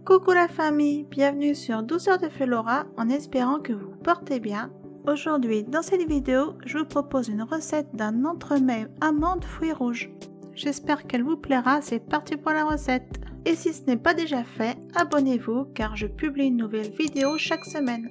Coucou la famille, bienvenue sur Douceur de Fée Laura en espérant que vous vous portez bien. Aujourd'hui, dans cette vidéo, je vous propose une recette d'un entremets amandes fruits rouges. J'espère qu'elle vous plaira, c'est parti pour la recette. Et si ce n'est pas déjà fait, abonnez-vous car je publie une nouvelle vidéo chaque semaine.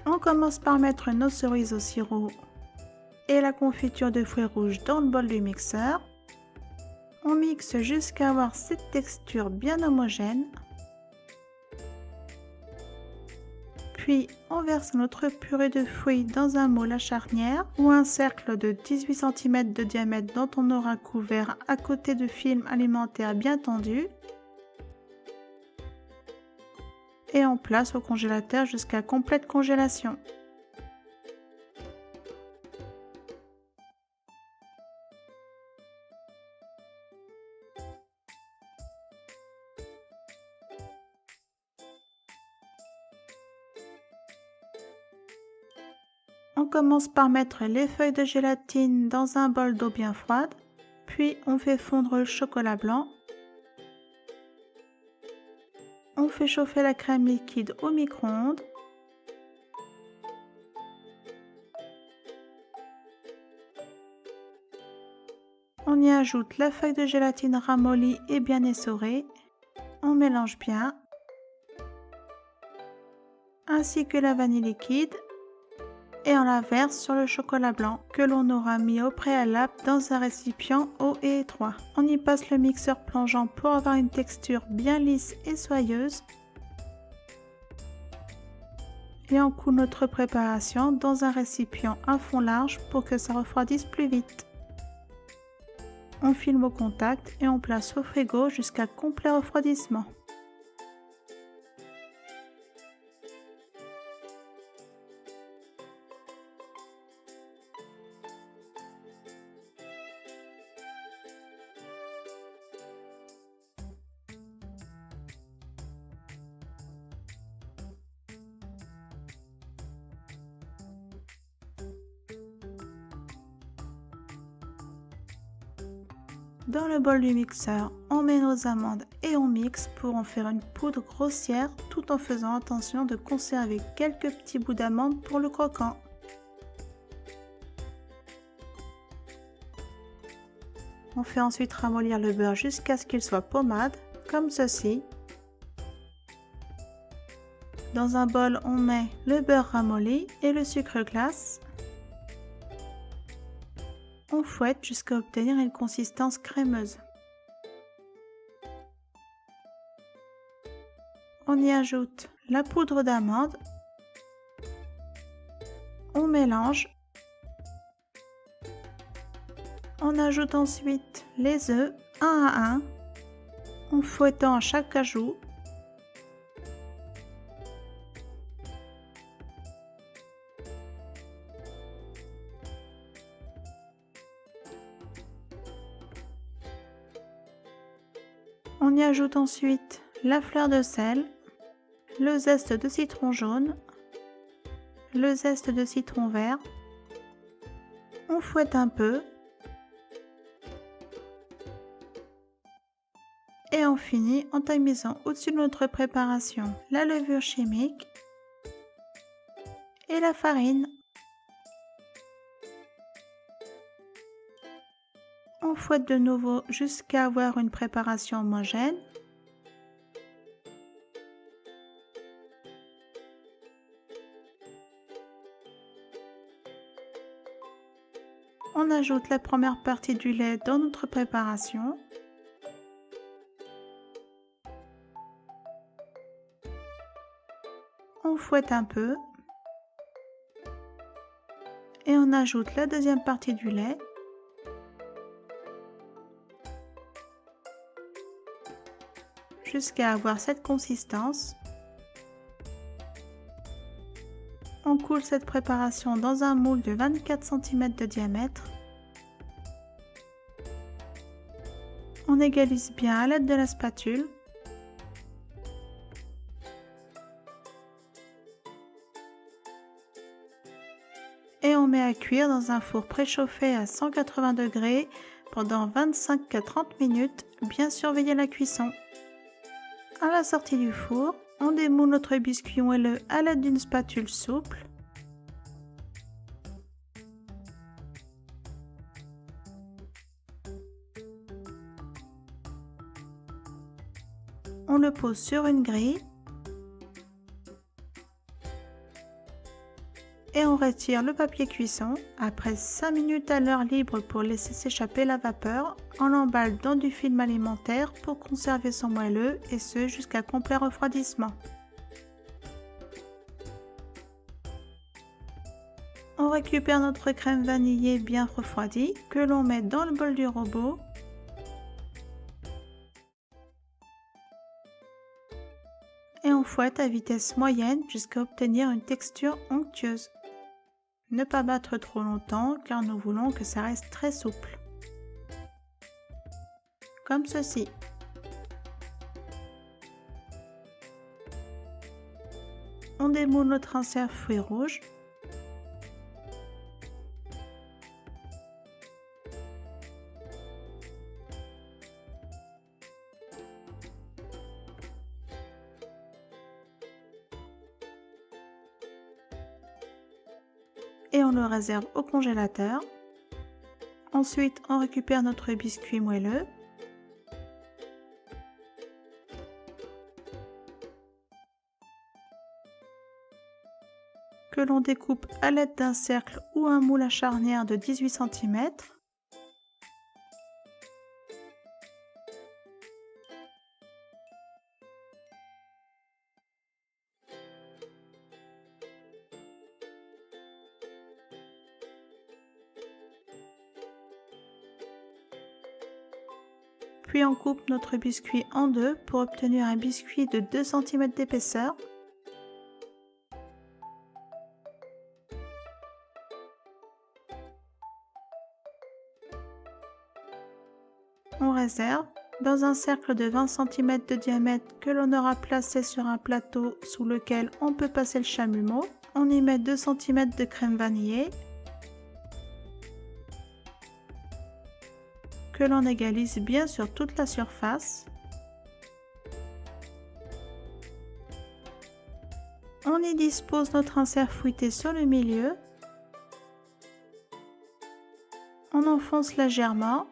On commence par mettre nos cerises au sirop et la confiture de fruits rouges dans le bol du mixeur. On mixe jusqu'à avoir cette texture bien homogène. Puis on verse notre purée de fruits dans un moule à charnière ou un cercle de 18 cm de diamètre dont on aura couvert à côté de film alimentaire bien tendu. Et on place au congélateur jusqu'à complète congélation. On commence par mettre les feuilles de gélatine dans un bol d'eau bien froide, puis on fait fondre le chocolat blanc. On fait chauffer la crème liquide au micro-ondes. On y ajoute la feuille de gélatine ramollie et bien essorée. On mélange bien, ainsi que la vanille liquide, et on la verse sur le chocolat blanc que l'on aura mis au préalable dans un récipient haut et étroit. On y passe le mixeur plongeant pour avoir une texture bien lisse et soyeuse. Et on coule notre préparation dans un récipient à fond large pour que ça refroidisse plus vite. On filme au contact et on place au frigo jusqu'à complet refroidissement. Dans le bol du mixeur, on met nos amandes et on mixe pour en faire une poudre grossière tout en faisant attention de conserver quelques petits bouts d'amandes pour le croquant. On fait ensuite ramollir le beurre jusqu'à ce qu'il soit pommade, comme ceci. Dans un bol, on met le beurre ramolli et le sucre glace. On fouette jusqu'à obtenir une consistance crémeuse. On y ajoute la poudre d'amande. On mélange. On ajoute ensuite les œufs un à un, en fouettant à chaque ajout. On y ajoute ensuite la fleur de sel, le zeste de citron jaune, le zeste de citron vert. On fouette un peu. Et on finit en tamisant au-dessus de notre préparation la levure chimique et la farine. On fouette de nouveau jusqu'à avoir une préparation homogène. On ajoute la première partie du lait dans notre préparation. On fouette un peu. Et on ajoute la deuxième partie du lait. Jusqu'à avoir cette consistance. On coule cette préparation dans un moule de 24 cm de diamètre. On égalise bien à l'aide de la spatule. Et on met à cuire dans un four préchauffé à 180 degrés pendant 25 à 30 minutes, bien surveiller la cuisson. À la sortie du four, on démoule notre biscuit moelleux à l'aide d'une spatule souple. On le pose sur une grille et on retire le papier cuisson après 5 minutes à l'air libre pour laisser s'échapper la vapeur. On l'emballe dans du film alimentaire pour conserver son moelleux et ce jusqu'à complet refroidissement. On récupère notre crème vanillée bien refroidie que l'on met dans le bol du robot. Et on fouette à vitesse moyenne jusqu'à obtenir une texture onctueuse. Ne pas battre trop longtemps car nous voulons que ça reste très souple. Comme ceci. On démoule notre insert fruits rouges. Et on le réserve au congélateur. Ensuite, on récupère notre biscuit moelleux. Que l'on découpe à l'aide d'un cercle ou un moule à charnière de 18 cm. Puis on coupe notre biscuit en deux pour obtenir un biscuit de 2 cm d'épaisseur. On réserve dans un cercle de 20 cm de diamètre que l'on aura placé sur un plateau sous lequel on peut passer le chalumeau. On y met 2 cm de crème vanillée que l'on égalise bien sur toute la surface. On y dispose notre insert fouetté sur le milieu. On enfonce légèrement.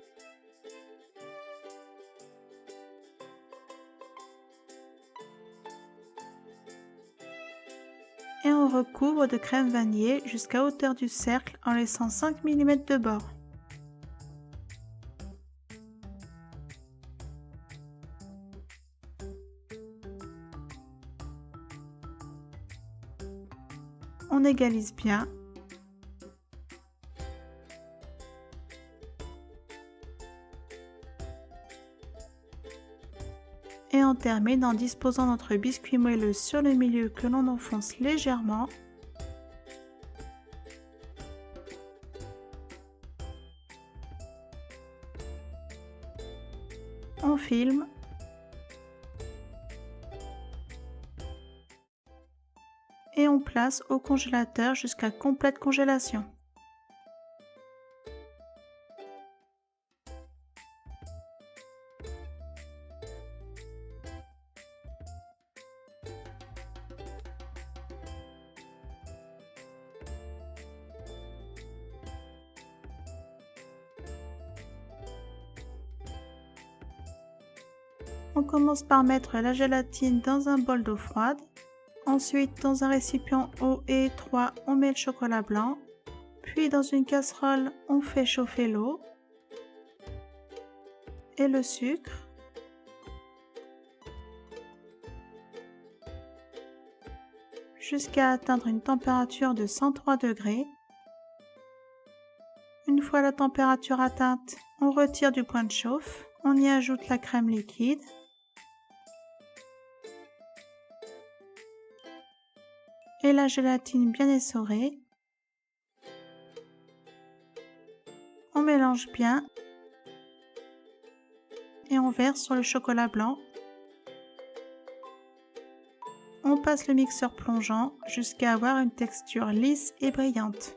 Et on recouvre de crème vanillée jusqu'à hauteur du cercle en laissant 5 mm de bord. On égalise bien. Et on termine en disposant notre biscuit moelleux sur le milieu que l'on enfonce légèrement. On filme. Et on place au congélateur jusqu'à complète congélation. On commence par mettre la gélatine dans un bol d'eau froide. Ensuite, dans un récipient haut et étroit, on met le chocolat blanc. Puis dans une casserole, on fait chauffer l'eau et le sucre. Jusqu'à atteindre une température de 103 degrés. Une fois la température atteinte, on retire du point de chauffe. On y ajoute la crème liquide. Et la gélatine bien essorée. On mélange bien et on verse sur le chocolat blanc. On passe le mixeur plongeant jusqu'à avoir une texture lisse et brillante.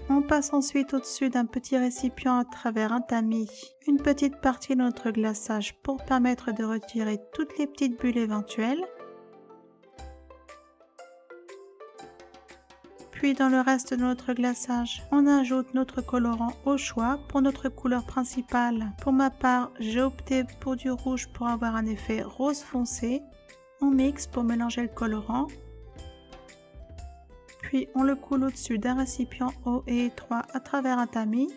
On passe ensuite au-dessus d'un petit récipient à travers un tamis une petite partie de notre glaçage pour permettre de retirer toutes les petites bulles éventuelles. Puis dans le reste de notre glaçage, on ajoute notre colorant au choix pour notre couleur principale. Pour ma part, j'ai opté pour du rouge pour avoir un effet rose foncé. On mixe pour mélanger le colorant. Puis on le coule au-dessus d'un récipient haut et étroit à travers un tamis.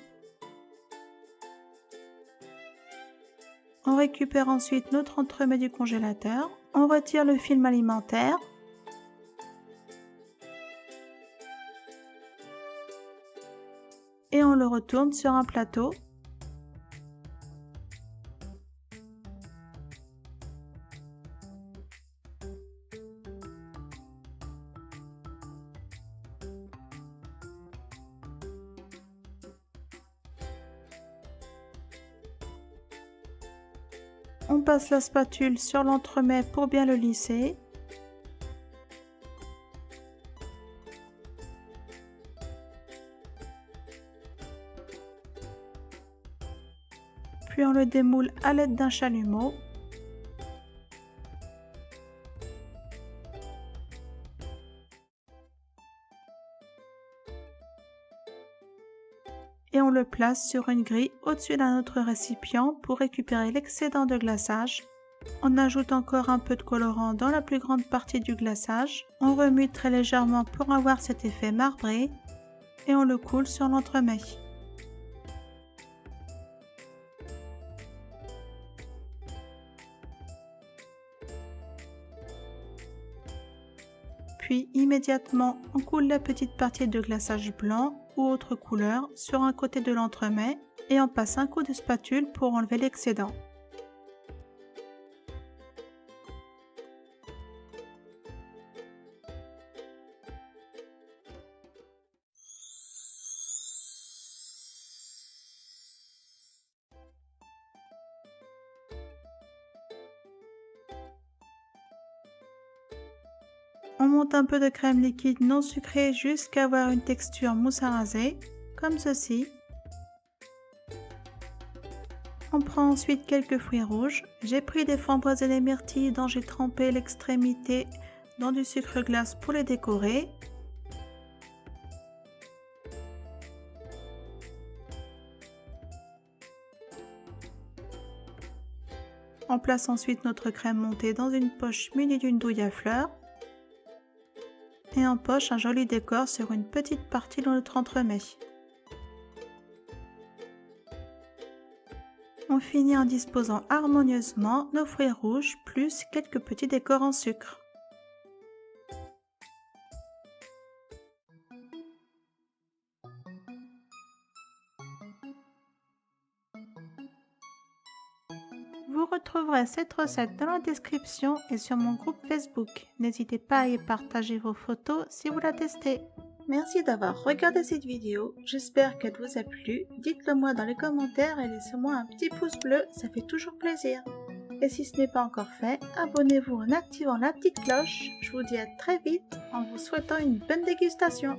On récupère ensuite notre entremets du congélateur. On retire le film alimentaire. Et on le retourne sur un plateau. On passe la spatule sur l'entremets pour bien le lisser. Puis on le démoule à l'aide d'un chalumeau. Et on le place sur une grille au-dessus d'un autre récipient pour récupérer l'excédent de glaçage. On ajoute encore un peu de colorant dans la plus grande partie du glaçage. On remue très légèrement pour avoir cet effet marbré et on le coule sur l'entremets. Puis immédiatement, on coule la petite partie de glaçage blanc ou autre couleur sur un côté de l'entremets et on passe un coup de spatule pour enlever l'excédent. On monte un peu de crème liquide non sucrée jusqu'à avoir une texture mousse à raser, comme ceci. On prend ensuite quelques fruits rouges. J'ai pris des framboises et des myrtilles dont j'ai trempé l'extrémité dans du sucre glace pour les décorer. On place ensuite notre crème montée dans une poche munie d'une douille à fleurs. Et empoche un joli décor sur une petite partie de notre entremets. On finit en disposant harmonieusement nos fruits rouges plus quelques petits décors en sucre. Vous retrouverez cette recette dans la description et sur mon groupe Facebook. N'hésitez pas à y partager vos photos si vous la testez. Merci d'avoir regardé cette vidéo, j'espère qu'elle vous a plu. Dites-le moi dans les commentaires et laissez-moi un petit pouce bleu, ça fait toujours plaisir. Et si ce n'est pas encore fait, abonnez-vous en activant la petite cloche. Je vous dis à très vite en vous souhaitant une bonne dégustation.